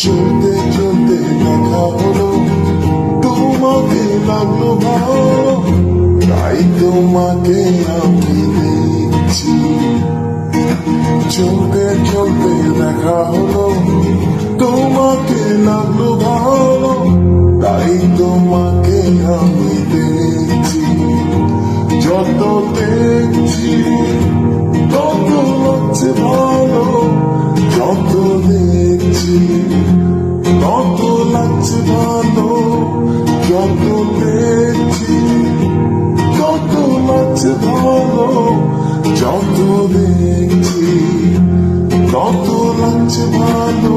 চলতে চলতে দেখা হলো, তোমাকে লাগলো ভালো, তাই তোমাকে আমি দেখছি। চলতে চলতে দেখা হলো, তোমাকে লাগলো ভালো, তাই তোমাকে আমি দেখছি। যত দেখছি তত লাগছে ভালো, যত দেখছি তত লাগছে ভালো, যত দেখছি তত লাগছে ভালো, যত দেখছি তত লাগছে ভালো।